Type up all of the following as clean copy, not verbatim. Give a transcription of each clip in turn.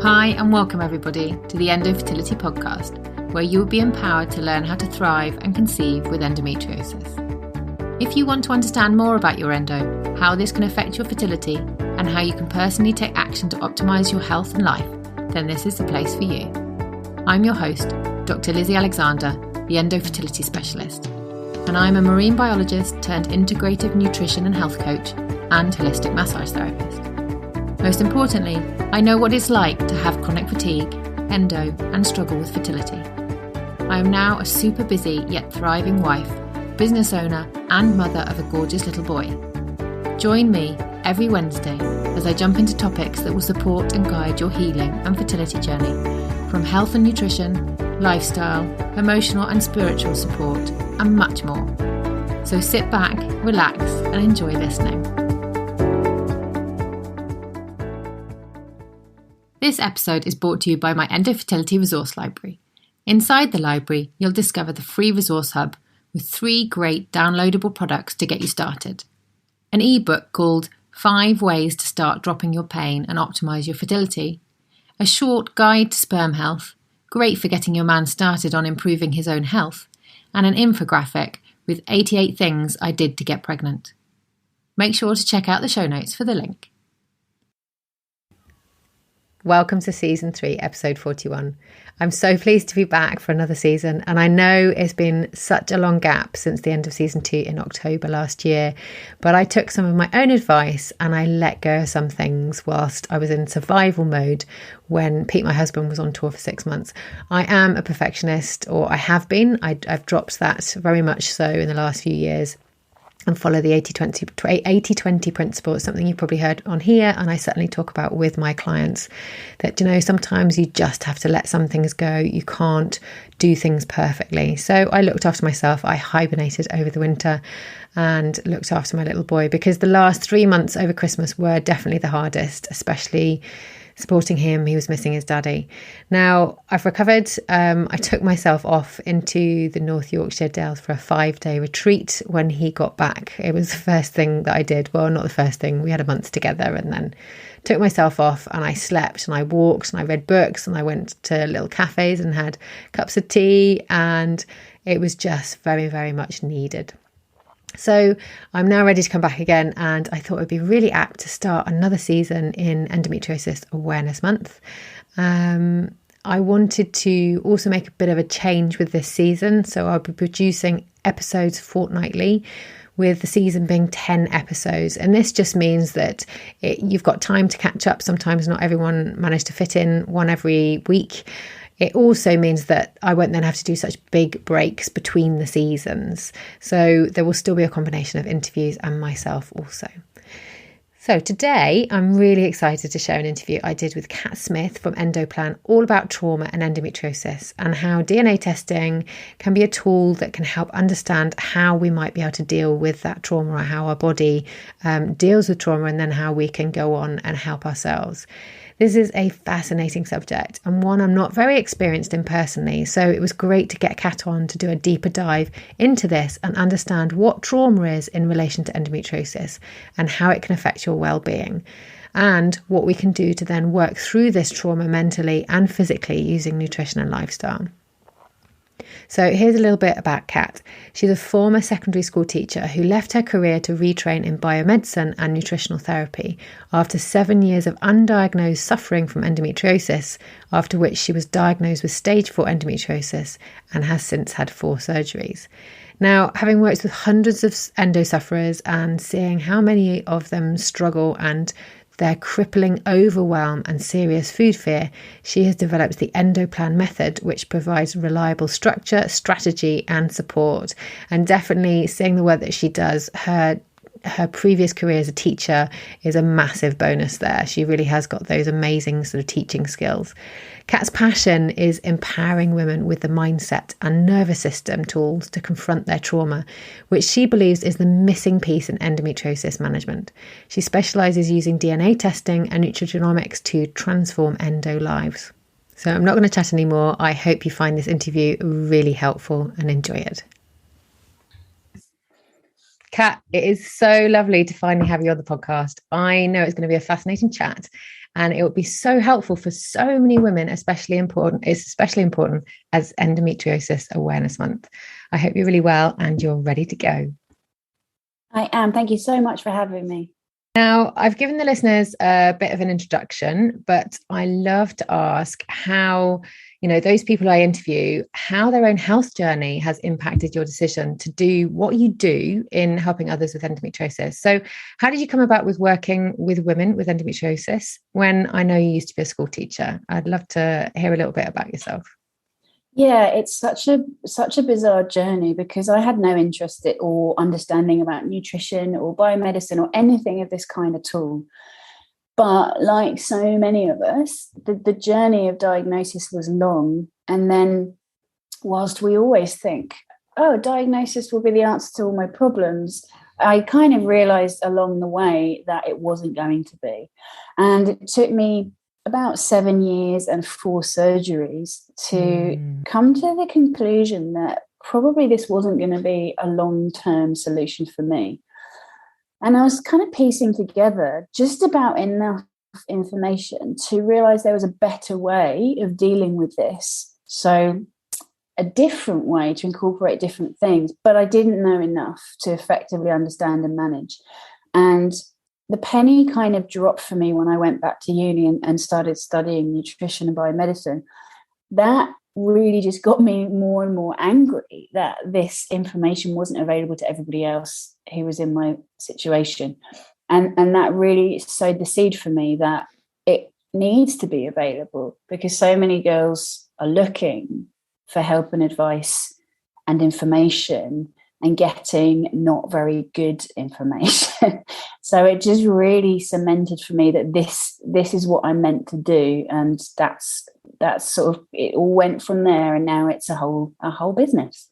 Hi and welcome everybody to the Endo Fertility Podcast, where you will be empowered to learn how to thrive and conceive with endometriosis. If you want to understand more about your endo, how this can affect your fertility, and how you can personally take action to optimise your health and life, then this is the place for you. I'm your host, Dr. Lizzie Alexander, the Endo Fertility Specialist, and I'm a marine biologist turned integrative nutrition and health coach and holistic massage therapist. Most importantly, I know what it's like to have chronic fatigue, endo, and struggle with fertility. I am now a super busy yet thriving wife, business owner, and mother of a gorgeous little boy. Join me every Wednesday as I jump into topics that will support and guide your healing and fertility journey, from health and nutrition, lifestyle, emotional and spiritual support, and much more. So sit back, relax, and enjoy listening. This episode is brought to you by my Endo Fertility Resource Library. Inside the library, you'll discover the free resource hub with 3 great downloadable products to get you started. An ebook called 5 Ways to Start Dropping Your Pain and Optimise Your Fertility. A short guide to sperm health, great for getting your man started on improving his own health. And an infographic with 88 things I did to get pregnant. Make sure to check out the show notes for the link. Welcome to Season 3, Episode 41. I'm so pleased to be back for another season, and I know it's been such a long gap since the end of Season 2 in October last year, but I took some of my own advice and I let go of some things whilst I was in survival mode when Pete, my husband, was on tour for 6 months. I am a perfectionist, or I have been. I've dropped that very much so in the last few years, and follow the 80-20 principle. It's something you've probably heard on here, and I certainly talk about with my clients, that, sometimes you just have to let some things go. You can't do things perfectly. So I looked after myself. I hibernated over the winter and looked after my little boy, because the last 3 months over Christmas were definitely the hardest, especially supporting him. He was missing his daddy. Now, I've recovered. I took myself off into the North Yorkshire Dales for a 5-day retreat when he got back. It was the first thing that I did. Well, not the first thing. We had a month together, and then took myself off, and I slept and I walked and I read books and I went to little cafes and had cups of tea, and it was just very, very much needed. So I'm now ready to come back again, and I thought it would be really apt to start another season in Endometriosis Awareness Month. I wanted to also make a bit of a change with this season, so I'll be producing episodes fortnightly, with the season being 10 episodes. And this just means that you've got time to catch up. Sometimes not everyone managed to fit in one every week. It also means that I won't then have to do such big breaks between the seasons. So there will still be a combination of interviews and myself also. So today I'm really excited to share an interview I did with Kat Smith from Endoplan, all about trauma and endometriosis, and how DNA testing can be a tool that can help understand how we might be able to deal with that trauma, or how our body deals with trauma, and then how we can go on and help ourselves. This is a fascinating subject, and one I'm not very experienced in personally, so it was great to get Kat on to do a deeper dive into this and understand what trauma is in relation to endometriosis and how it can affect your well-being, and what we can do to then work through this trauma mentally and physically using nutrition and lifestyle. So here's a little bit about Kat. She's a former secondary school teacher who left her career to retrain in biomedicine and nutritional therapy after 7 years of undiagnosed suffering from endometriosis, after which she was diagnosed with stage 4 endometriosis and has since had 4 surgeries. Now, having worked with hundreds of endo sufferers and seeing how many of them struggle and their crippling overwhelm and serious food fear, she has developed the Endoplan method, which provides reliable structure, strategy and support. And definitely seeing the work that she does, her previous career as a teacher is a massive bonus there. She really has got those amazing sort of teaching skills. Kat's passion is empowering women with the mindset and nervous system tools to confront their trauma, which she believes is the missing piece in endometriosis management. She specialises using DNA testing and nutrigenomics to transform endo lives. So I'm not going to chat anymore. I hope you find this interview really helpful and enjoy it. Kat, it is so lovely to finally have you on the podcast. I know it's going to be a fascinating chat. And it would be so helpful for so many women, especially important. It's especially important as Endometriosis Awareness Month. I hope you're really well and you're ready to go. I am. Thank you so much for having me. Now, I've given the listeners a bit of an introduction, but I love to ask how, those people I interview, how their own health journey has impacted your decision to do what you do in helping others with endometriosis. So how did you come about with working with women with endometriosis when I know you used to be a school teacher? I'd love to hear a little bit about yourself. Yeah, it's such a bizarre journey because I had no interest or understanding about nutrition or biomedicine or anything of this kind at all. But like so many of us, the journey of diagnosis was long. And then whilst we always think, oh, diagnosis will be the answer to all my problems, I kind of realized along the way that it wasn't going to be. And it took me about 7 years and 4 surgeries to come to the conclusion that probably this wasn't going to be a long-term solution for me. And I was kind of piecing together just about enough information to realize there was a better way of dealing with this. So a different way to incorporate different things, but I didn't know enough to effectively understand and manage. And the penny kind of dropped for me when I went back to uni and started studying nutrition and biomedicine. That really just got me more and more angry that this information wasn't available to everybody else who was in my situation. And that really sowed the seed for me that it needs to be available because so many girls are looking for help and advice and information and getting not very good information. So it just really cemented for me that this is what I'm meant to do. And that's sort of, it all went from there. And now it's a whole business.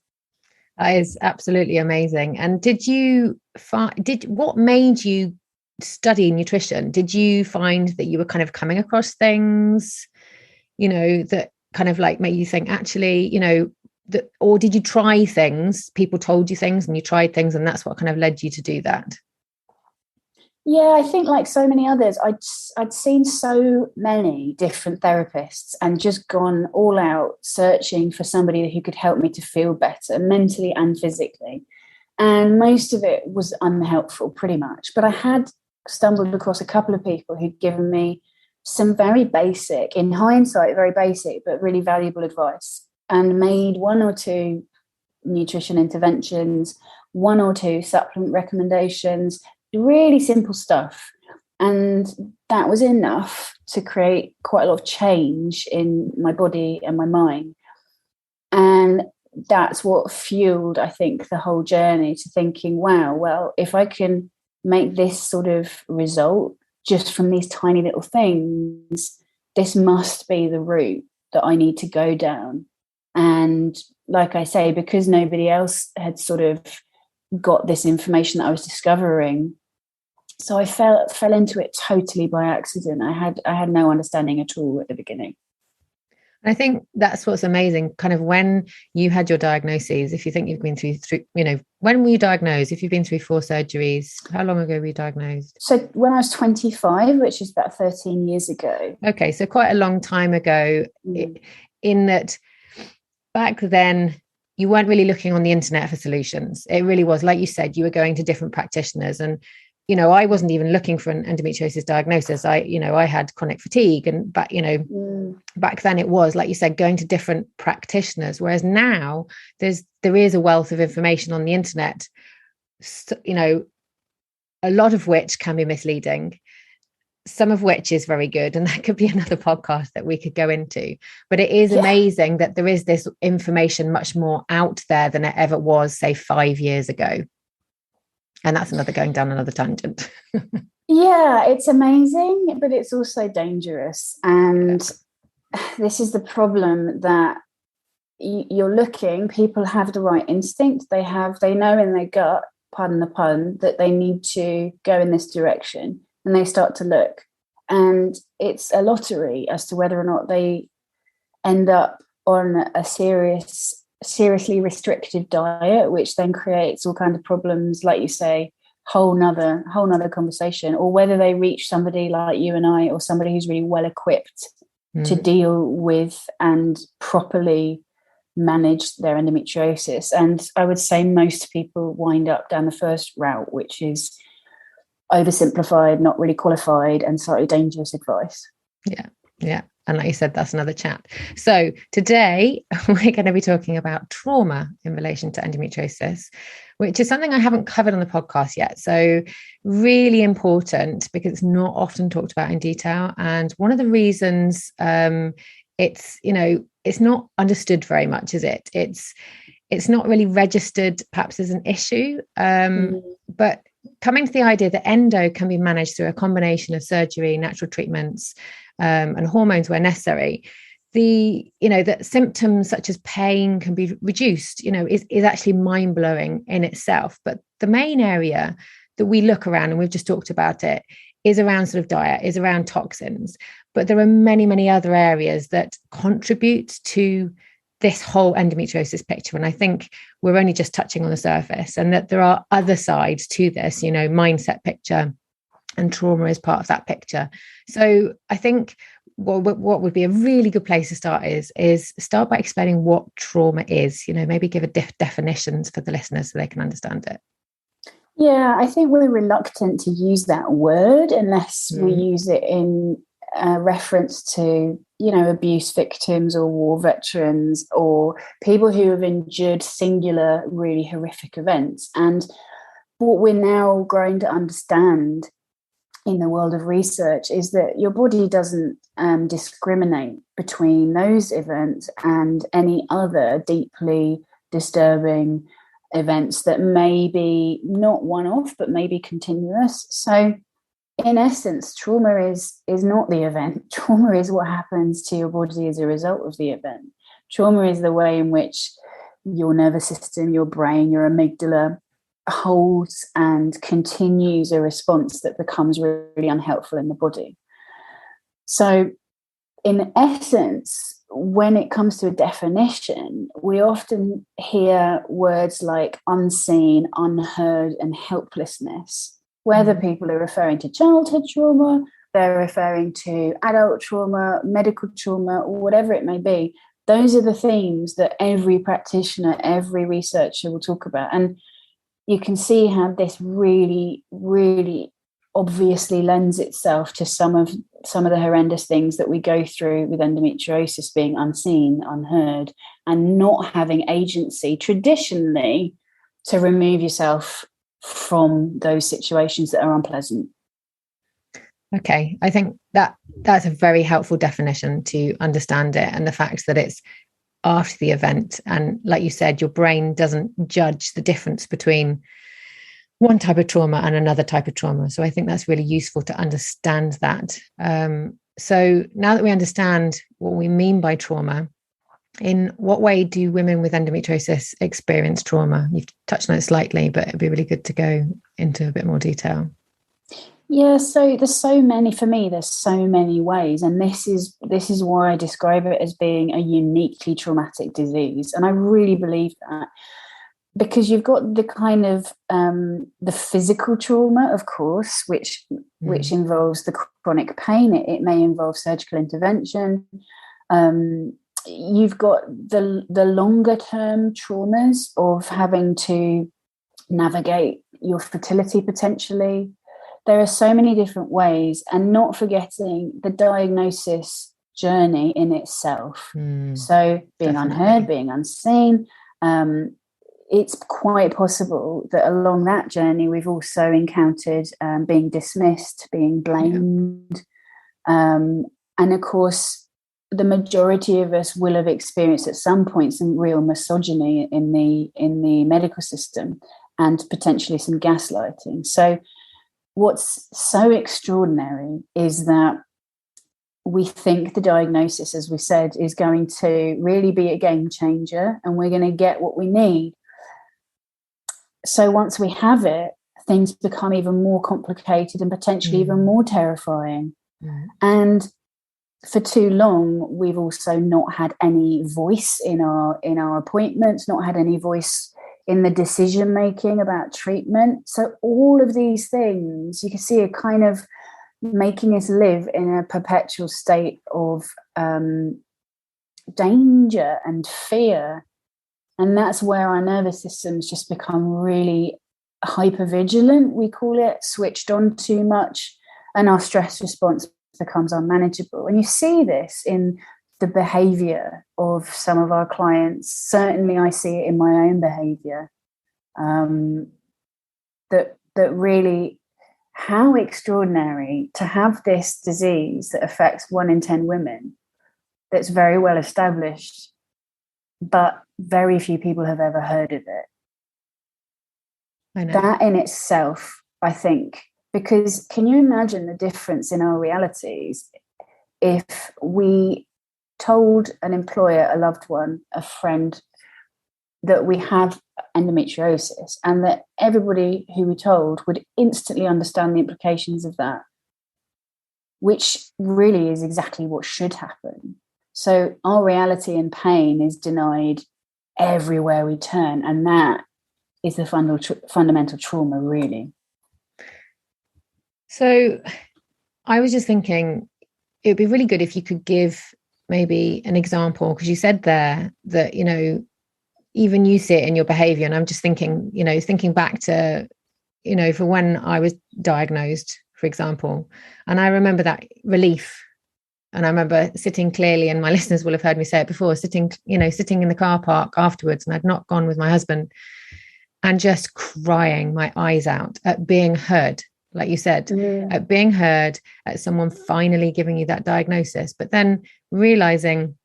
That is absolutely amazing. And what made you study nutrition? Did you find that you were kind of coming across things, that kind of like made you think actually, or did you try things? People told you things and you tried things and that's what kind of led you to do that? Yeah, I think like so many others, I'd seen so many different therapists and just gone all out searching for somebody who could help me to feel better mentally and physically. And most of it was unhelpful pretty much. But I had stumbled across a couple of people who'd given me some very basic, in hindsight, very basic, but really valuable advice, and made 1 or 2 nutrition interventions, 1 or 2 supplement recommendations, really simple stuff. And that was enough to create quite a lot of change in my body and my mind. And that's what fueled, I think, the whole journey to thinking, wow, well, if I can make this sort of result just from these tiny little things, this must be the route that I need to go down. And like I say, because nobody else had sort of got this information that I was discovering, so I fell into it totally by accident. I had no understanding at all at the beginning. I think that's what's amazing. Kind of when you had your diagnoses, if you think you've been through, when were you diagnosed? If you've been through 4 surgeries, how long ago were you diagnosed? So when I was 25, which is about 13 years ago. Okay, so quite a long time ago. In that back then you weren't really looking on the internet for solutions. It really was, like you said, you were going to different practitioners. And I wasn't even looking for an endometriosis diagnosis. I had chronic fatigue, and back then it was, like you said, going to different practitioners. Whereas now there is a wealth of information on the internet, a lot of which can be misleading, some of which is very good. And that could be another podcast that we could go into. But it is amazing that there is this information much more out there than it ever was, say, 5 years ago. And that's going down another tangent. Yeah, it's amazing, but it's also dangerous. And this is the problem, that you're looking, people have the right instinct. They know in their gut, pardon the pun, that they need to go in this direction, and they start to look. And it's a lottery as to whether or not they end up on a seriously restrictive diet, which then creates all kinds of problems, like you say, whole nother conversation, or whether they reach somebody like you and I, or somebody who's really well equipped to deal with and properly manage their endometriosis. And I would say most people wind up down the first route, which is oversimplified, not really qualified, and slightly dangerous advice. Yeah. And like you said, that's another chat. So today we're going to be talking about trauma in relation to endometriosis, which is something I haven't covered on the podcast yet. So really important, because it's not often talked about in detail. And one of the reasons it's not understood very much, is it? It's not really registered perhaps as an issue, but coming to the idea that endo can be managed through a combination of surgery, natural treatments, and hormones where necessary, that symptoms such as pain can be reduced, is actually mind-blowing in itself. But the main area that we look around, and we've just talked about it, is around sort of diet, is around toxins. But there are many, many other areas that contribute to this whole endometriosis picture. And I think we're only just touching on the surface, and that there are other sides to this, mindset picture, and trauma is part of that picture. So I think what would be a really good place to start is start by explaining what trauma is, maybe give a definitions for the listeners so they can understand it. Yeah, I think we're reluctant to use that word unless we use it in reference to, abuse victims or war veterans or people who have endured singular, really horrific events. And what we're now growing to understand in the world of research is that your body doesn't discriminate between those events and any other deeply disturbing events that may be not one-off but may be continuous. So in essence, trauma is not the event. Trauma is what happens to your body as a result of the event. Trauma is the way in which your nervous system, your brain, your amygdala holds and continues a response that becomes really unhelpful in the body. So in essence, when it comes to a definition, we often hear words like unseen, unheard, and helplessness. Whether people are referring to childhood trauma, they're referring to adult trauma, medical trauma, or whatever it may be, those are the themes that every practitioner, every researcher will talk about. And you can see how this really, really obviously lends itself to some of the horrendous things that we go through with endometriosis being unseen, unheard, and not having agency traditionally to remove yourself from those situations that are unpleasant. Okay, I think that's a very helpful definition to understand it, and the fact that it's after the event. And like you said, your brain doesn't judge the difference between one type of trauma and another type of trauma. So I think that's really useful to understand that. So now that we understand what we mean by trauma, in what way do women with endometriosis experience trauma? You've touched on it slightly, but it'd be really good to go into a bit more detail. Yeah, so there's so many ways, and this is why I describe it as being a uniquely traumatic disease. And I really believe that, because you've got the kind of the physical trauma, of course, which involves the chronic pain. It may involve surgical intervention. You've got the longer term traumas of having to navigate your fertility potentially. There are so many different ways, and not forgetting the diagnosis journey in itself. So being Definitely unheard, being unseen, it's quite possible that along that journey we've also encountered being dismissed, being blamed. And of course, the majority of us will have experienced at some point some real misogyny in the medical system, and potentially some gaslighting. So what's so extraordinary is that we think the diagnosis, as we said, is going to really be a game changer, and we're going to get what we need. So once we have it, things become even more complicated and potentially even more terrifying. And for too long, we've also not had any voice in our appointments, not had any voice in the decision making about treatment. So all of these things you can see are kind of making us live in a perpetual state of danger and fear. And that's where our nervous systems just become really hypervigilant, we call it, switched on too much, and our stress response becomes unmanageable. And you see this in the behavior of some of our clients. Certainly I see it in my own behavior, that really, how extraordinary to have this disease that affects 1 in 10 women, that's very well established, but very few people have ever heard of it. I know. That in itself, I think, because can you imagine the difference in our realities if we told an employer, a loved one, a friend, that we have endometriosis, and that everybody who we told would instantly understand the implications of that, which really is exactly what should happen. So our reality and pain is denied everywhere we turn, and that is the fundamental trauma, really. So I was just thinking it would be really good if you could give maybe an example, because you said there that, you know, even you see it in your behavior. And I'm just thinking, you know, thinking back to, you know, for when I was diagnosed, for example, and I remember that relief. And I remember sitting clearly, and my listeners will have heard me say it before, sitting in the car park afterwards, and I'd not gone with my husband, and just crying my eyes out at being heard, like you said, at being heard, at someone finally giving you that diagnosis. But then realizing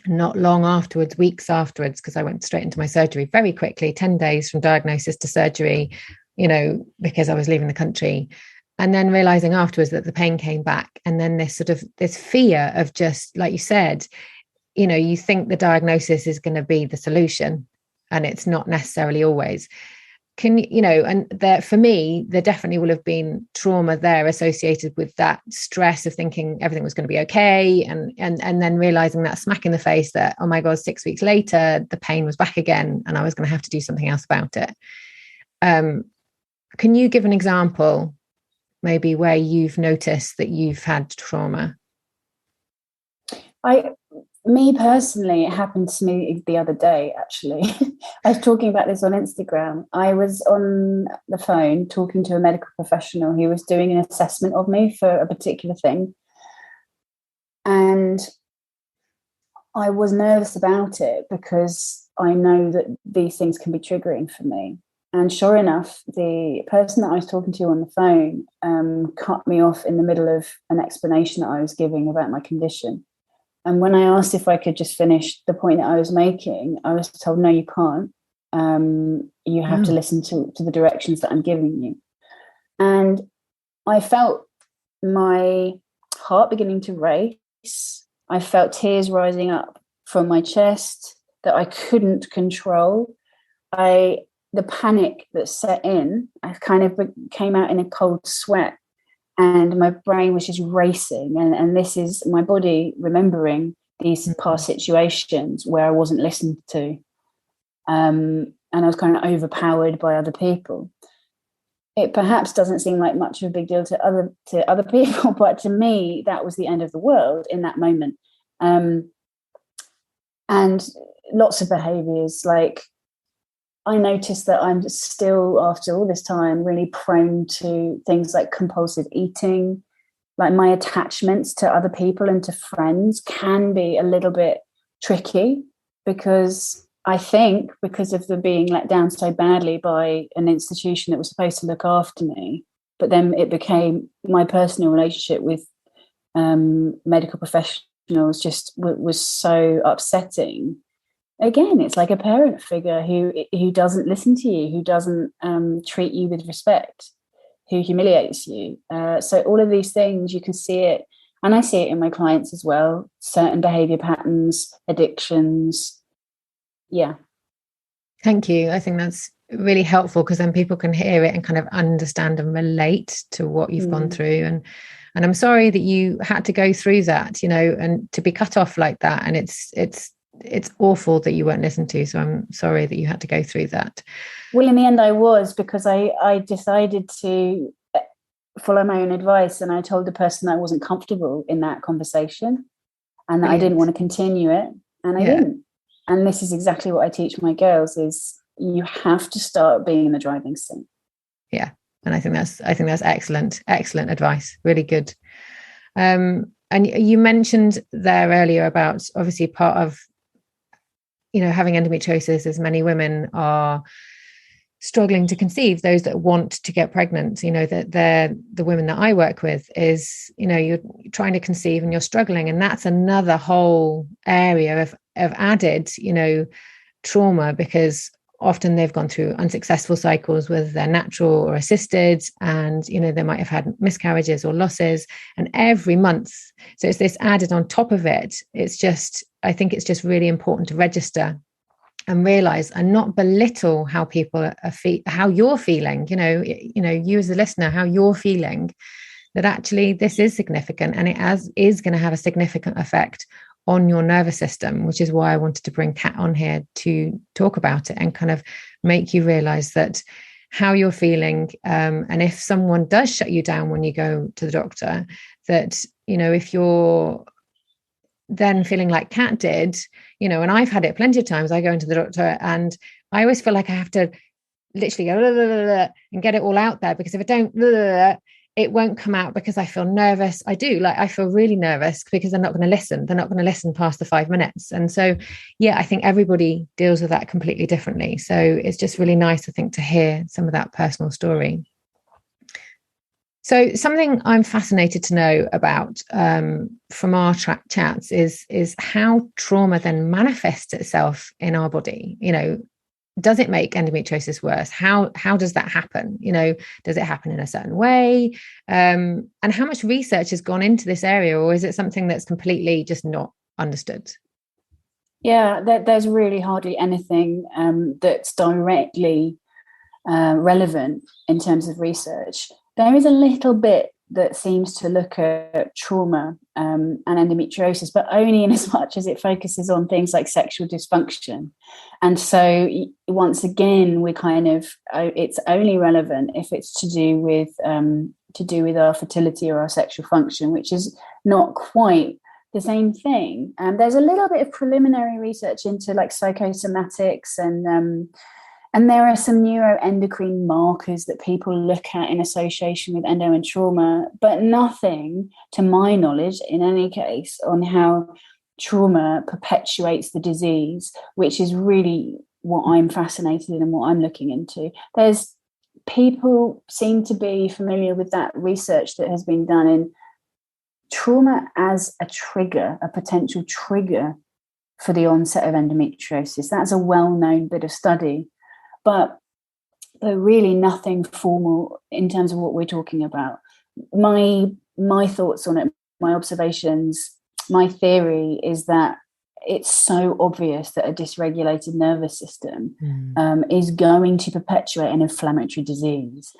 not long afterwards, weeks afterwards, because I went straight into my surgery very quickly, 10 days from diagnosis to surgery, you know, because I was leaving the country. And then realizing afterwards that the pain came back. And then this fear of, just like you said, you know, you think the diagnosis is going to be the solution, and it's not necessarily always. You know, and there, for me, there definitely will have been trauma there associated with that stress of thinking everything was going to be okay. And then realizing that smack in the face that, oh my God, 6 weeks later, the pain was back again, and I was going to have to do something else about it. Can you give an example, maybe, where you've noticed that you've had trauma? Me personally, it happened to me the other day, actually. I was talking about this on Instagram. I was on the phone talking to a medical professional who was doing an assessment of me for a particular thing. And I was nervous about it because I know that these things can be triggering for me. And sure enough, the person that I was talking to on the phone cut me off in the middle of an explanation that I was giving about my condition. And when I asked if I could just finish the point that I was making, I was told, no, you can't. You have to listen to the directions that I'm giving you. And I felt my heart beginning to race. I felt tears rising up from my chest that I couldn't control. The panic that set in, I kind of came out in a cold sweat, and my brain was just racing. And this is my body remembering these past situations where I wasn't listened to. And I was kind of overpowered by other people. It perhaps doesn't seem like much of a big deal to other people, but to me, that was the end of the world in that moment. And lots of behaviors, like, I noticed that I'm still, after all this time, really prone to things like compulsive eating. Like, my attachments to other people and to friends can be a little bit tricky, because I think because of the being let down so badly by an institution that was supposed to look after me, but then it became my personal relationship with medical professionals just was so upsetting. Again, it's like a parent figure who doesn't listen to you, who doesn't treat you with respect, who humiliates you. So all of these things, you can see it, and I see it in my clients as well, certain behavior patterns, addictions. Yeah. Thank you. I think that's really helpful, because then people can hear it and kind of understand and relate to what you've gone through. And I'm sorry that you had to go through that, you know, and to be cut off like that. And it's it's awful that you weren't listened to. So I'm sorry that you had to go through that. Well, in the end, I was, because I decided to follow my own advice, and I told the person that I wasn't comfortable in that conversation and that I didn't want to continue it, and I didn't. And this is exactly what I teach my girls: is you have to start being in the driving seat. Yeah, and I think that's excellent advice. Really good. And you mentioned there earlier about, obviously, part of, you know, having endometriosis is many women are struggling to conceive, those that want to get pregnant. You know, that they're the women that I work with, is, you know, you're trying to conceive and you're struggling, and that's another whole area of added, you know, trauma, because often they've gone through unsuccessful cycles, whether they're natural or assisted, and, you know, they might have had miscarriages or losses, and every month, so it's this added on top of it. It's just, I think it's just really important to register and realize and not belittle how people are how you're feeling, you know, you as a listener, how you're feeling, that actually this is significant, and it is going to have a significant effect on your nervous system, which is why I wanted to bring Kat on here to talk about it and kind of make you realize that how you're feeling. And if someone does shut you down when you go to the doctor, that, you know, if you're then feeling like Kat did, you know, and I've had it plenty of times, I go into the doctor and I always feel like I have to literally go blah, blah, blah, blah, and get it all out there, because if I don't, it won't come out, because I feel nervous. I feel really nervous because they're not going to listen past the 5 minutes. And so, yeah, I think everybody deals with that completely differently. So it's just really nice, I think, to hear some of that personal story. So something I'm fascinated to know about from our chats is how trauma then manifests itself in our body. You know, does it make endometriosis worse? How does that happen? You know, does it happen in a certain way? And how much research has gone into this area, or is it something that's completely just not understood? Yeah, there's really hardly anything that's directly relevant in terms of research. There is a little bit that seems to look at trauma and endometriosis, but only in as much as it focuses on things like sexual dysfunction. And so once again, we kind of, it's only relevant if it's to do with our fertility or our sexual function, which is not quite the same thing. There's a little bit of preliminary research into like psychosomatics, and there are some neuroendocrine markers that people look at in association with endo and trauma, but nothing, to my knowledge, in any case, on how trauma perpetuates the disease, which is really what I'm fascinated in and what I'm looking into. There's people seem to be familiar with that research that has been done in trauma as a trigger, a potential trigger for the onset of endometriosis. That's a well-known bit of study. But really nothing formal in terms of what we're talking about. My thoughts on it, my observations, my theory is that it's so obvious that a dysregulated nervous system is going to perpetuate an inflammatory disease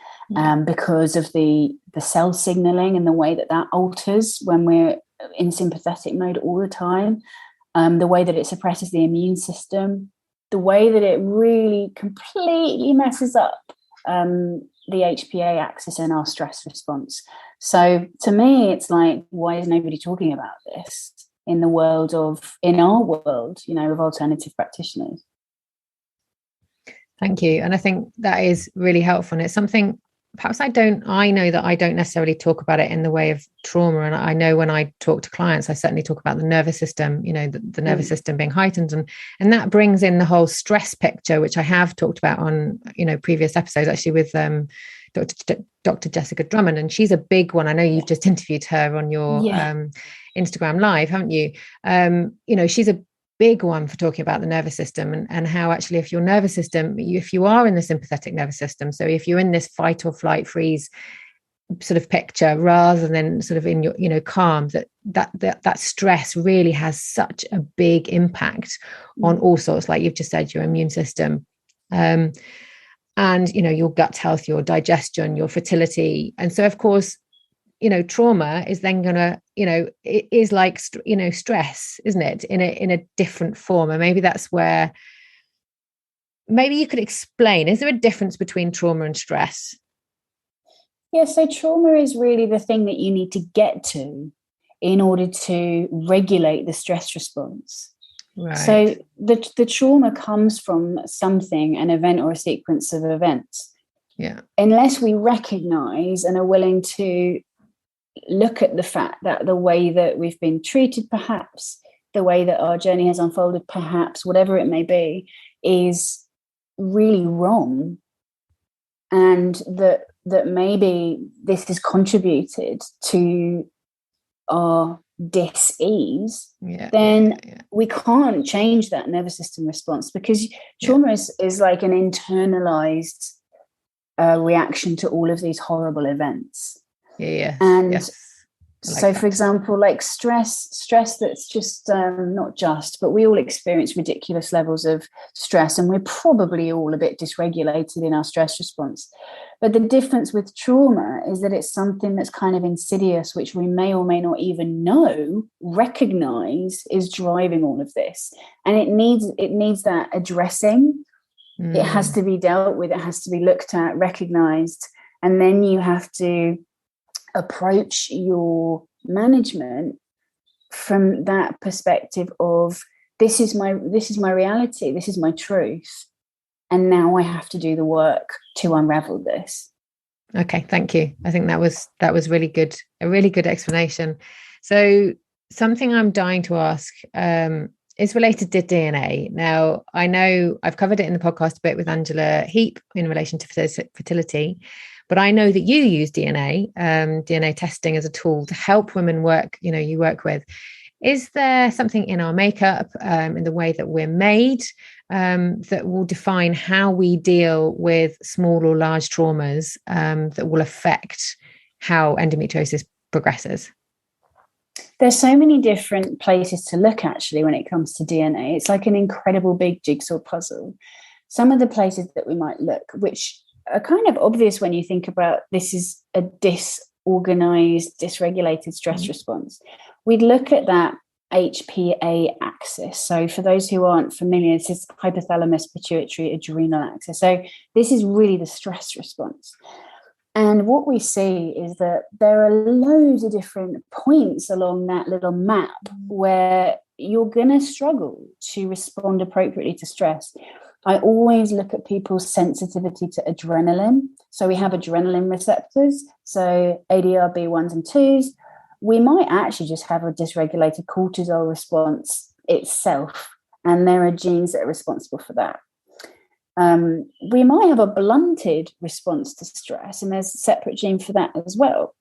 because of the cell signaling and the way that alters when we're in sympathetic mode all the time, the way that it suppresses the immune system, the way that it really completely messes up the HPA axis in our stress response. So to me, it's like, why is nobody talking about this in our world, you know, of alternative practitioners? Thank you. And I think that is really helpful. And it's something perhaps I know that I don't necessarily talk about it in the way of trauma. And I know when I talk to clients, I certainly talk about the nervous system, you know, the nervous system being heightened. And that brings in the whole stress picture, which I have talked about on, you know, previous episodes, actually with Dr. Jessica Drummond. And she's a big one. I know you've just interviewed her on your Instagram Live, haven't you? You know, she's a big one for talking about the nervous system and how actually if your nervous system, if you are in the sympathetic nervous system, so if you're in this fight or flight freeze sort of picture rather than sort of in your, you know, calm, that stress really has such a big impact on all sorts, like you've just said, your immune system, and, you know, your gut health, your digestion, your fertility. And so of course trauma is then gonna, it is like, stress, isn't it, in a different form. And maybe that's where, maybe you could explain, is there a difference between trauma and stress? Yeah, so trauma is really the thing that you need to get to in order to regulate the stress response. Right. So the trauma comes from something, an event or a sequence of events. Yeah. Unless we recognize and are willing to look at the fact that the way that we've been treated, perhaps, the way that our journey has unfolded, perhaps, whatever it may be, is really wrong, and that maybe this has contributed to our dis-ease, then we can't change that nervous system response, because trauma is like an internalized reaction to all of these horrible events. So, for example, like stress that's just not just, but we all experience ridiculous levels of stress, and we're probably all a bit dysregulated in our stress response. But the difference with trauma is that it's something that's kind of insidious, which we may or may not even recognize is driving all of this. And it needs that addressing. It has to be dealt with. It has to be looked at, recognized. And then you have to approach your management from that perspective of, this is my reality, this is my truth, and now I have to do the work to unravel this. Okay, thank you. I think that was really good, a really good explanation. So something I'm dying to ask is related to DNA. Now, I know I've covered it in the podcast a bit with Angela Heap in relation to fertility, but I know that you use DNA testing as a tool to help women you work with. Is there something in our makeup, in the way that we're made, that will define how we deal with small or large traumas, that will affect how endometriosis progresses? There's so many different places to look, actually, when it comes to DNA. It's like an incredible big jigsaw puzzle. Some of the places that we might look, which are kind of obvious when you think about this is a disorganized, dysregulated stress response, we'd look at that HPA axis. So for those who aren't familiar, this is hypothalamus, pituitary, adrenal axis. So this is really the stress response. And what we see is that there are loads of different points along that little map where you're going to struggle to respond appropriately to stress. I always look at people's sensitivity to adrenaline. So we have adrenaline receptors, so ADRB1s and 2s. We might actually just have a dysregulated cortisol response itself, and there are genes that are responsible for that. We might have a blunted response to stress, and there's a separate gene for that as well.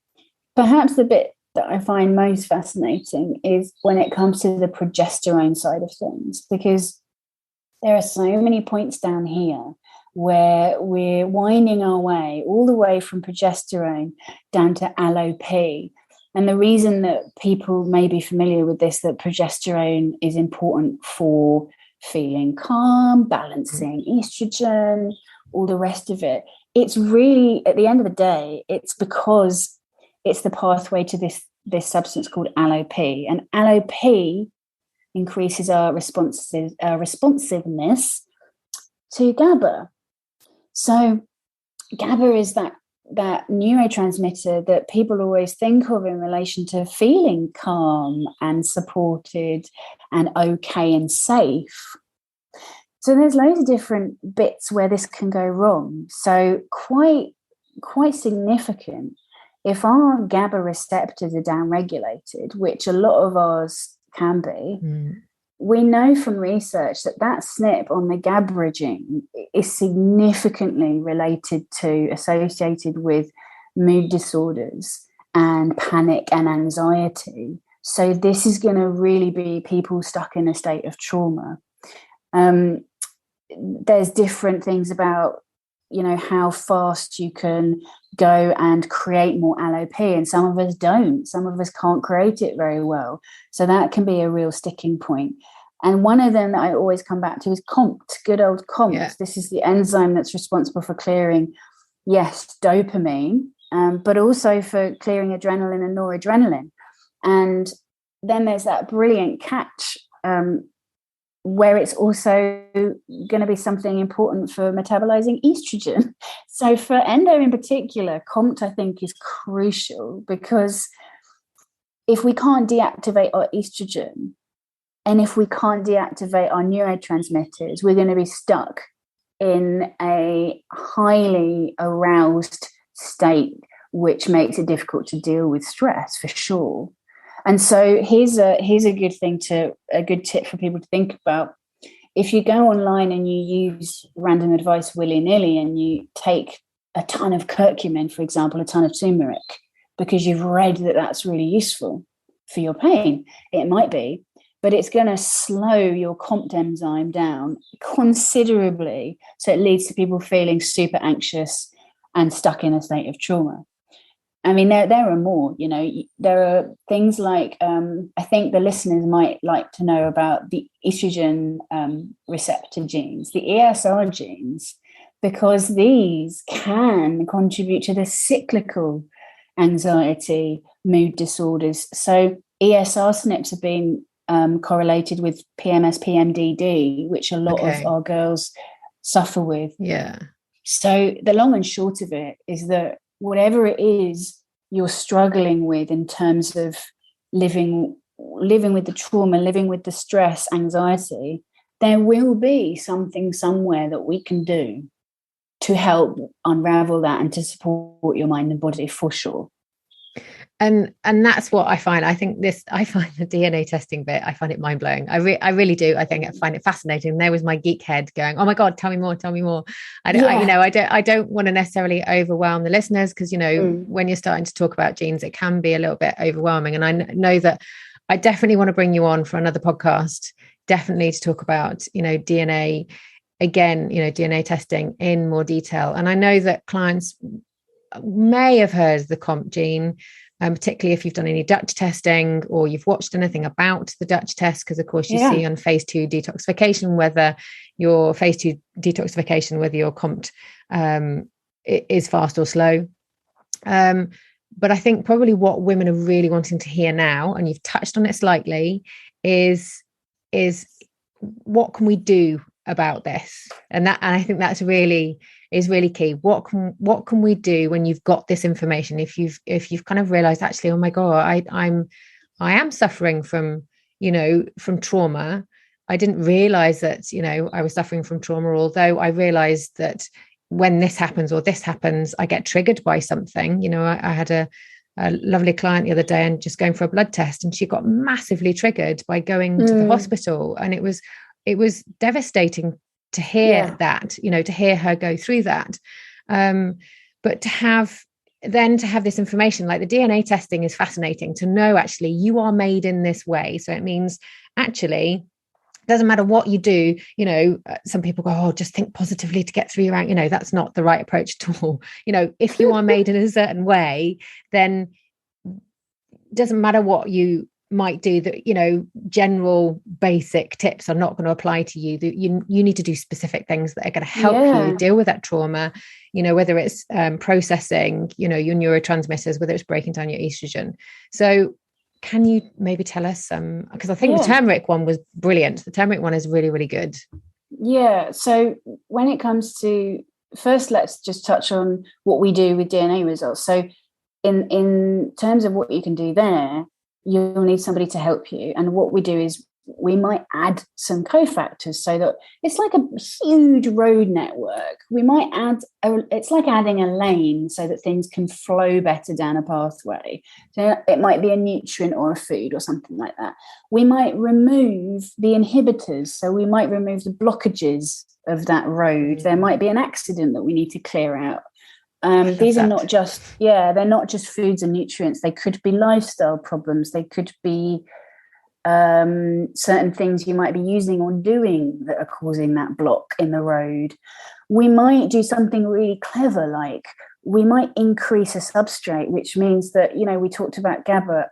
Perhaps the bit that I find most fascinating is when it comes to the progesterone side of things, because there are so many points down here where we're winding our way all the way from progesterone down to ALOP. And the reason that people may be familiar with this, that progesterone is important for feeling calm, balancing estrogen, all the rest of it. It's really, at the end of the day, it's because it's the pathway to this substance called ALOP. And ALOP increases our responsiveness to GABA. So GABA is that neurotransmitter that people always think of in relation to feeling calm and supported and okay and safe. So there's loads of different bits where this can go wrong. So quite significant. If our GABA receptors are downregulated, which a lot of ours can be, we know from research that SNP on the GABA gene is significantly associated with mood disorders and panic and anxiety. So this is going to really be people stuck in a state of trauma. There's different things about, how fast you can go and create more ALOP, and some of us don't. Some of us can't create it very well. So that can be a real sticking point. And one of them that I always come back to is COMT, good old COMT. Yeah. This is the enzyme that's responsible for clearing, dopamine, but also for clearing adrenaline and noradrenaline. And then there's that brilliant catch where it's also going to be something important for metabolizing estrogen. So for endo in particular, COMT, I think, is crucial, because if we can't deactivate our estrogen, and if we can't deactivate our neurotransmitters, we're going to be stuck in a highly aroused state, which makes it difficult to deal with stress, for sure. And so here's a good tip for people to think about. If you go online and you use random advice willy-nilly and you take a ton of curcumin, for example, a ton of turmeric, because you've read that that's really useful for your pain, it might be, but it's going to slow your COMT enzyme down considerably. So it leads to people feeling super anxious and stuck in a state of trauma. I mean, there are more, there are things like, I think the listeners might like to know about the estrogen receptor genes, the ESR genes, because these can contribute to the cyclical anxiety, mood disorders. So ESR SNPs have been correlated with PMS, PMDD, which a lot of our girls suffer with. Yeah. So the long and short of it is that whatever it is you're struggling with in terms of living with the trauma, living with the stress, anxiety, there will be something somewhere that we can do to help unravel that and to support your mind and body, for sure. And that's what I find. I find the DNA testing bit, I find it mind-blowing. I really do. I find it fascinating. There was my geek head going, oh my God, tell me more. I don't want to necessarily overwhelm the listeners, because, when you're starting to talk about genes, it can be a little bit overwhelming. And I know that I definitely want to bring you on for another podcast, definitely to talk about, DNA again, DNA testing in more detail. And I know that clients may have heard the COMT gene, particularly if you've done any Dutch testing or you've watched anything about the Dutch test, because of course you see on phase 2 detoxification whether your COMT is fast or slow. But I think probably what women are really wanting to hear now, and you've touched on it slightly, is what can we do about this? And I think that's really key. What can we do when you've got this information? If you've kind of realized, actually, oh my God, I am suffering from trauma. I didn't realize that, I was suffering from trauma, although I realized that when this happens or this happens, I get triggered by something. I had a lovely client the other day and just going for a blood test, and she got massively triggered by going to the hospital, and it was devastating to hear that, to hear her go through that. But to have this information, like the DNA testing is fascinating to know, actually, you are made in this way. So it means actually, doesn't matter what you do, some people go, oh, just think positively to get through your rank. That's not the right approach at all. If you are made in a certain way, then doesn't matter what you might do, that general basic tips are not going to apply to you. That you need to do specific things that are going to help you deal with that trauma, whether it's processing your neurotransmitters, whether it's breaking down your estrogen. So can you maybe tell us because I think the turmeric one was brilliant. The turmeric one is really, really good. So when it comes to, first, let's just touch on what we do with DNA results. So in terms of what you can do there, you'll need somebody to help you. And what we do is we might add some cofactors so that it's like a huge road network. We might it's like adding a lane so that things can flow better down a pathway. So it might be a nutrient or a food or something like that. We might remove the inhibitors. So we might remove the blockages of that road. There might be an accident that we need to clear out. These are not just, they're not just foods and nutrients. They could be lifestyle problems. They could be certain things you might be using or doing that are causing that block in the road. We might do something really clever, like we might increase a substrate, which means that, we talked about GABA.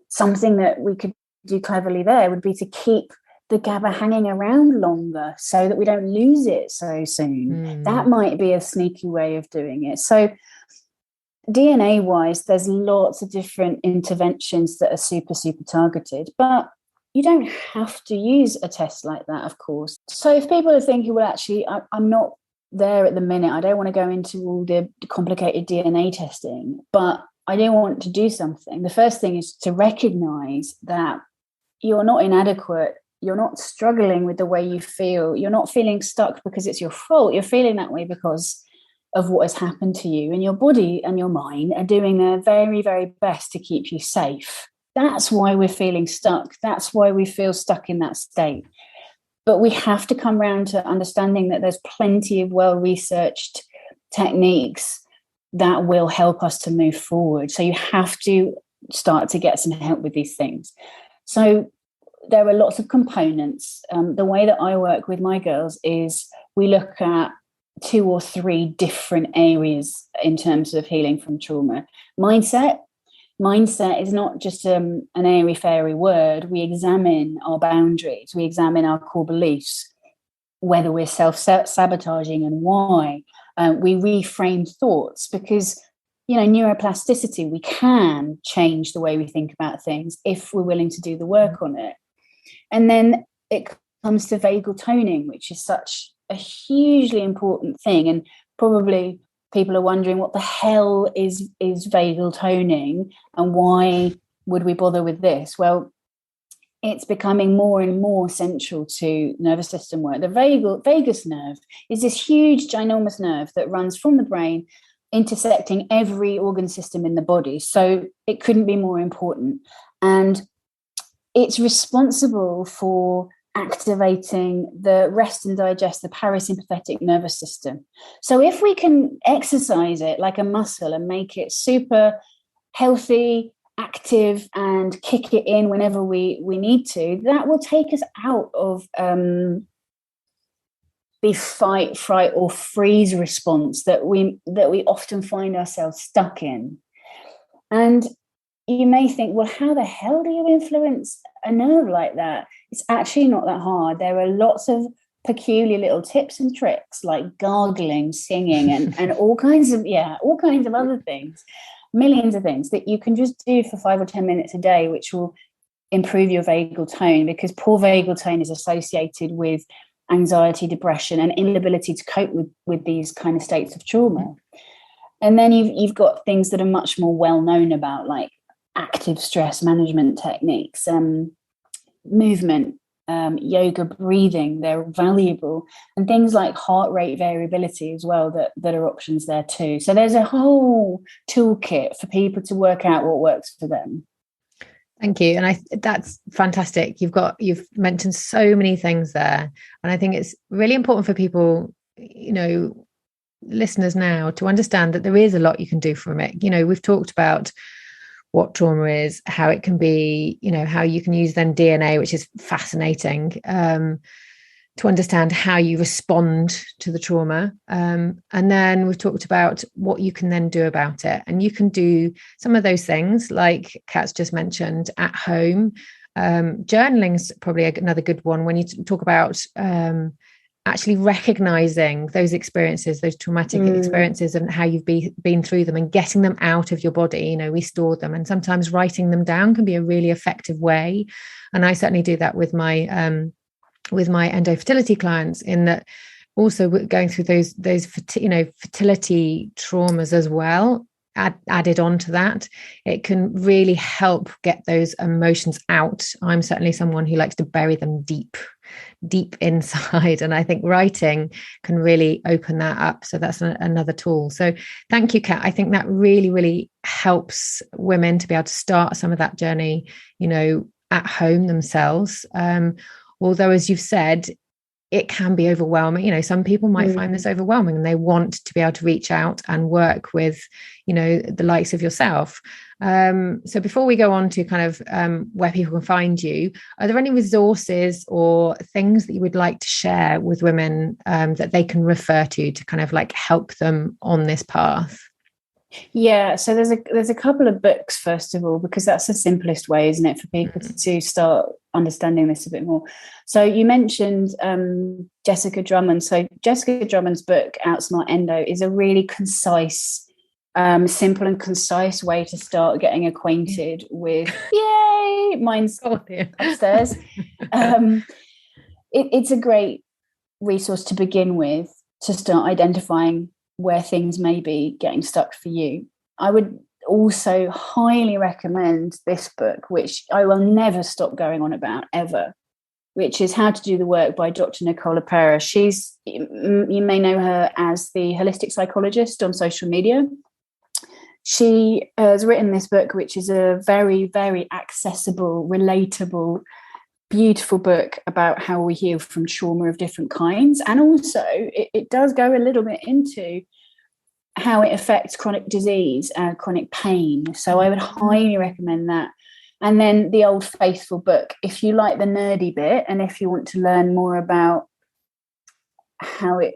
Something that we could do cleverly there would be to keep the GABA hanging around longer so that we don't lose it so soon. That might be a sneaky way of doing it. So DNA wise, there's lots of different interventions that are super, super targeted, but you don't have to use a test like that, of course. So if people are thinking, well, actually, I'm not there at the minute, I don't want to go into all the complicated DNA testing, but I do want to do something. The first thing is to recognize that you're not inadequate. You're not struggling with the way you feel. You're not feeling stuck because it's your fault. You're feeling that way because of what has happened to you, and your body and your mind are doing their very, very best to keep you safe. That's why we're feeling stuck. That's why we feel stuck in that state. But we have to come around to understanding that there's plenty of well-researched techniques that will help us to move forward. So you have to start to get some help with these things. So there are lots of components. The way that I work with my girls is we look at 2 or 3 different areas in terms of healing from trauma. Mindset is not just an airy-fairy word. We examine our boundaries. We examine our core beliefs, whether we're self-sabotaging and why. We reframe thoughts because, neuroplasticity, we can change the way we think about things if we're willing to do the work on it. And then it comes to vagal toning, which is such a hugely important thing. And probably people are wondering, what the hell is vagal toning and why would we bother with this? Well, it's becoming more and more central to nervous system work. The vagus nerve is this huge, ginormous nerve that runs from the brain, intersecting every organ system in the body. So it couldn't be more important. And it's responsible for activating the rest and digest, the parasympathetic nervous system. So if we can exercise it like a muscle and make it super healthy, active, and kick it in whenever we need to, that will take us out of the fight, fright, or freeze response that we often find ourselves stuck in. And you may think, well, how the hell do you influence a nerve like that? It's actually not that hard. There are lots of peculiar little tips and tricks like gargling, singing, and all kinds of other things, millions of things that you can just do for 5 or 10 minutes a day, which will improve your vagal tone, because poor vagal tone is associated with anxiety, depression, and inability to cope with these kind of states of trauma. And then you've got things that are much more well known about, like active stress management techniques, movement, yoga, breathing. They're valuable, and things like heart rate variability as well that are options there too. So there's a whole toolkit for people to work out what works for them. Thank you. And that's fantastic. You've mentioned so many things there, and I think it's really important for people, listeners now, to understand that there is a lot you can do from it. We've talked about what trauma is, how it can be, how you can use then DNA, which is fascinating, to understand how you respond to the trauma. And then we've talked about what you can then do about it. And you can do some of those things, like Kat's just mentioned, at home. Journaling is probably another good one when you talk about actually recognizing those experiences, those traumatic experiences, and how you've been through them, and getting them out of your body. We store them, and sometimes writing them down can be a really effective way. And I certainly do that with my endo fertility clients, in that also going through those fertility traumas as well, added on to that, it can really help get those emotions out. I'm certainly someone who likes to bury them deep inside, and I think writing can really open that up. So that's another tool. So thank you, Kat. I think that really, really helps women to be able to start some of that journey, at home themselves. Although, as you've said, it can be overwhelming. Some people might find this overwhelming, and they want to be able to reach out and work with, the likes of yourself. So before we go on to kind of where people can find you, are there any resources or things that you would like to share with women that they can refer to kind of like help them on this path? Yeah, so there's a couple of books, first of all, because that's the simplest way, isn't it, for people to start understanding this a bit more. So you mentioned Jessica Drummond. So Jessica Drummond's book, Outsmart Endo, is a really concise simple and concise way to start getting acquainted with, yay, mine's upstairs. It's a great resource to begin with, to start identifying where things may be getting stuck for you. I would also highly recommend this book, which I will never stop going on about ever, which is How to Do the Work by Dr. Nicola Pera. You may know her as the holistic psychologist on social media. She has written this book, which is a very, very accessible, relatable, beautiful book about how we heal from trauma of different kinds. And also it does go a little bit into how it affects chronic disease and chronic pain. So I would highly recommend that. And then the Old Faithful book, if you like the nerdy bit and if you want to learn more about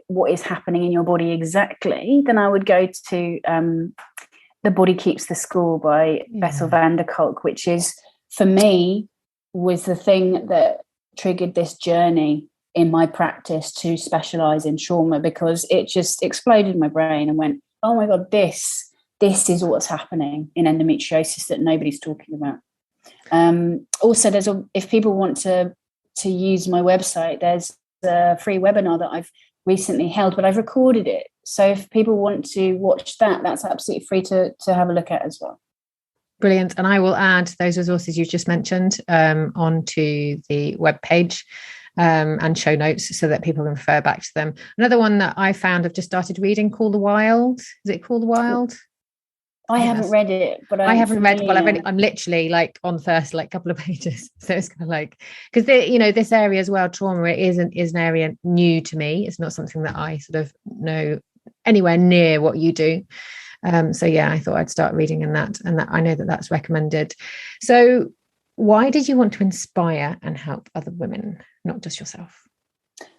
what is happening in your body exactly, then I would go to The Body Keeps the Score by Bessel van der Kolk, which is, for me, was the thing that triggered this journey in my practice to specialise in trauma, because it just exploded in my brain and went, oh my God, this is what's happening in endometriosis that nobody's talking about. Also, if people want to use my website, there's a free webinar that I've recently held, but I've recorded it. So if people want to watch that, that's absolutely free to have a look at as well. Brilliant. And I will add those resources you've just mentioned onto the webpage and show notes so that people can refer back to them. Another one that I found I've just started reading, Called the Wild. Is it Called the Wild? I haven't read it, but I haven't read. Well, I'm literally like on the first couple of pages, so it's kind of because this area as well, trauma is an area new to me. It's not something that I sort of know anywhere near what you do. So yeah, I thought I'd start reading in that, and that I know that that's recommended. So why did you want to inspire and help other women, not just yourself?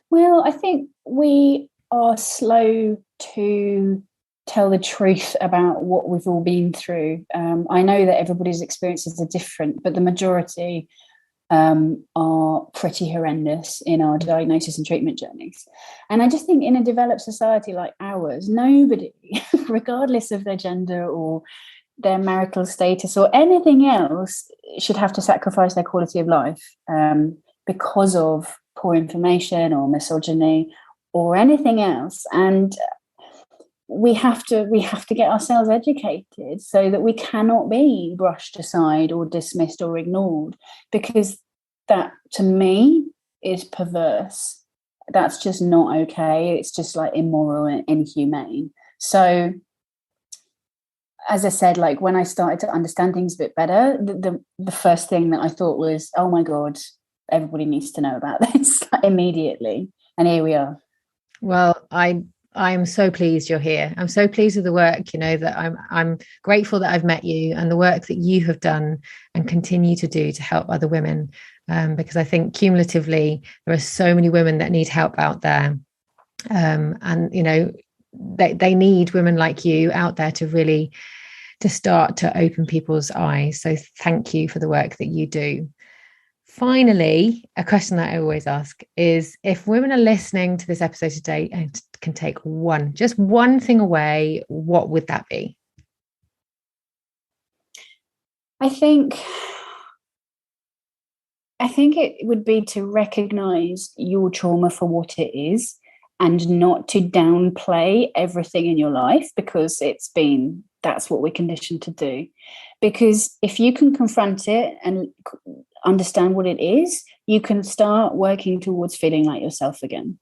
Well, I think we are slow to tell the truth about what we've all been through. I know that everybody's experiences are different, but the majority are pretty horrendous in our diagnosis and treatment journeys. And I just think in a developed society like ours, nobody, regardless of their gender or their marital status or anything else, should have to sacrifice their quality of life because of poor information or misogyny or anything else. And we have to get ourselves educated so that we cannot be brushed aside or dismissed or ignored, because that, to me, is perverse. That's just not okay. It's just immoral and inhumane. So, as I said, when I started to understand things a bit better, the first thing that I thought was, oh my God, everybody needs to know about this immediately. And here we are. Well, I'm so pleased you're here. I'm so pleased with the work, that I'm grateful that I've met you and the work that you have done and continue to do to help other women. Because I think cumulatively, there are so many women that need help out there. And, they need women like you out there to start to open people's eyes. So thank you for the work that you do. Finally, a question that I always ask is, if women are listening to this episode today and can take just one thing away, what would that be? I think it would be to recognize your trauma for what it is and not to downplay everything in your life, because that's what we're conditioned to do. Because if you can confront it and understand what it is, you can start working towards feeling like yourself again.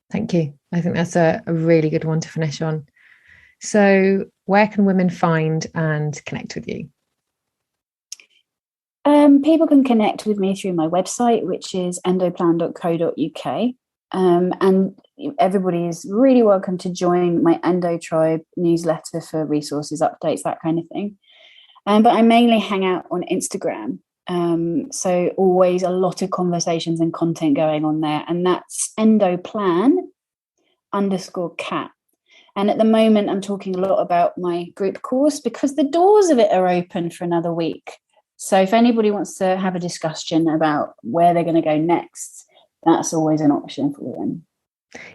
Thank you. I think that's a really good one to finish on. So where can women find and connect with you? People can connect with me through my website, which is endoplan.co.uk. And everybody is really welcome to join my Endo Tribe newsletter for resources, updates, that kind of thing. But I mainly hang out on Instagram. So always a lot of conversations and content going on there. And that's Endoplan_cat. And at the moment, I'm talking a lot about my group course because the doors of it are open for another week. So if anybody wants to have a discussion about where they're going to go next, that's always an option for them.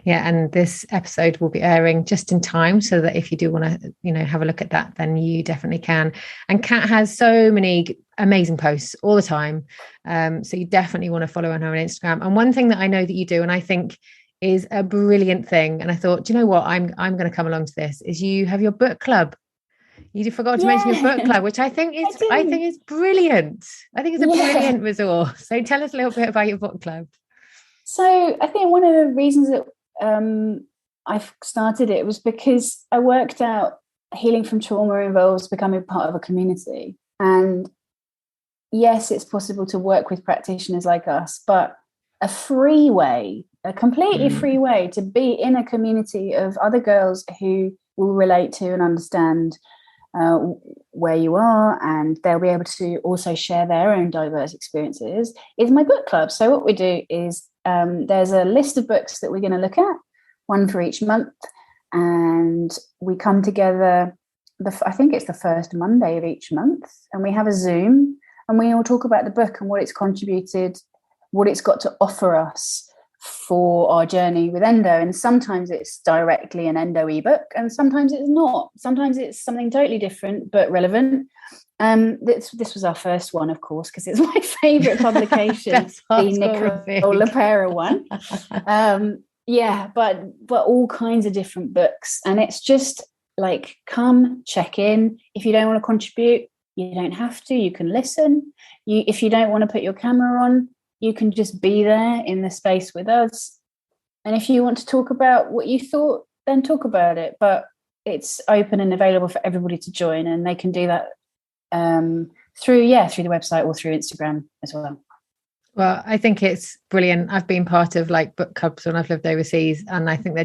Yeah, and this episode will be airing just in time so that if you do want to, have a look at that, then you definitely can. And Kat has so many amazing posts all the time. So you definitely want to follow her on Instagram. And one thing that I know that you do, and I think is a brilliant thing, and I thought, do you know what, I'm going to come along to this, is you have your book club. You forgot to mention your book club, which I think is brilliant. I think it's a brilliant resource. So tell us a little bit about your book club. So I think one of the reasons that I've started it was because I worked out healing from trauma involves becoming part of a community. And yes, it's possible to work with practitioners like us, but a completely free way to be in a community of other girls who will relate to and understand where you are, and they'll be able to also share their own diverse experiences, is my book club. So what we do is there's a list of books that we're going to look at, one for each month, and we come together, I think it's the first Monday of each month, and we have a Zoom, and we all talk about the book and what it's contributed, what it's got to offer us for our journey with Endo. And sometimes it's directly an Endo ebook, and sometimes it's not. Sometimes it's something totally different but relevant. This was our first one, of course, because it's my favourite publication, the Nicole LaPera one. But all kinds of different books, and it's just like, come check in. If you don't want to contribute, you don't have to. You can listen. If you don't want to put your camera on, you can just be there in the space with us. And if you want to talk about what you thought, then talk about it. But it's open and available for everybody to join, and they can do that through the website or through Instagram as well. Well, I think it's brilliant. I've been part of like book clubs when I've lived overseas, and I think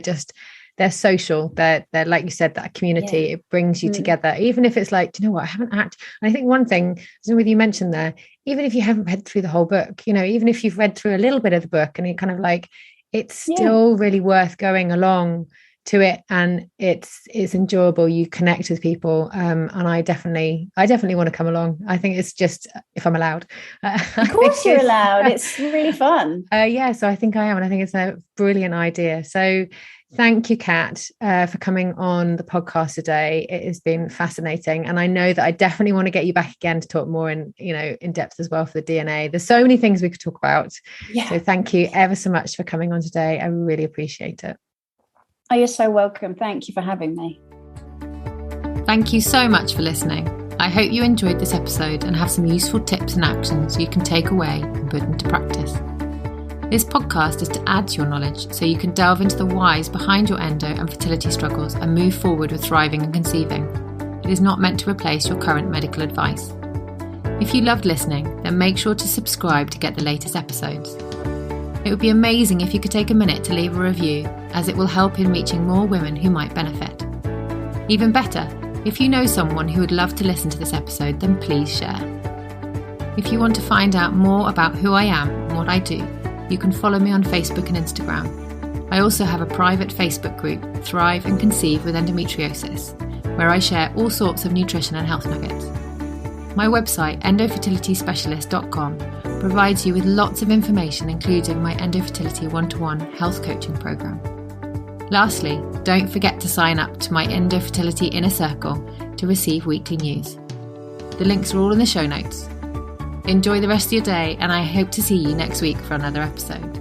they're social. They're like you said, that community. It brings you together, even if it's like, do you know what, I haven't actually. And I think one thing, with you mentioned there, even if you haven't read through the whole book, even if you've read through a little bit of the book, and you kind of like, it's still really worth going along to it, and it's enjoyable. You connect with people, and I definitely want to come along. I think it's just, if I'm allowed. Of course you're allowed. It's really fun. So I think I am, and I think it's a brilliant idea. So thank you, Kat, for coming on the podcast today. It has been fascinating, and I know that I definitely want to get you back again to talk more in depth as well for the DNA. There's so many things we could talk about. So thank you ever so much for coming on today. I really appreciate it. Oh, you're so welcome. Thank you for having me. Thank you so much for listening. I hope you enjoyed this episode and have some useful tips and actions you can take away and put into practice. This podcast is to add to your knowledge so you can delve into the whys behind your endo and fertility struggles and move forward with thriving and conceiving. It is not meant to replace your current medical advice. If you loved listening, then make sure to subscribe to get the latest episodes. It would be amazing if you could take a minute to leave a review, as it will help in reaching more women who might benefit. Even better, if you know someone who would love to listen to this episode, then please share. If you want to find out more about who I am and what I do, you can follow me on Facebook and Instagram. I also have a private Facebook group, Thrive and Conceive with Endometriosis, where I share all sorts of nutrition and health nuggets. My website, endofertilityspecialist.com, provides you with lots of information, including my Endofertility one-to-one health coaching program. Lastly, don't forget to sign up to my Endofertility Inner Circle to receive weekly news. The links are all in the show notes. Enjoy the rest of your day, and I hope to see you next week for another episode.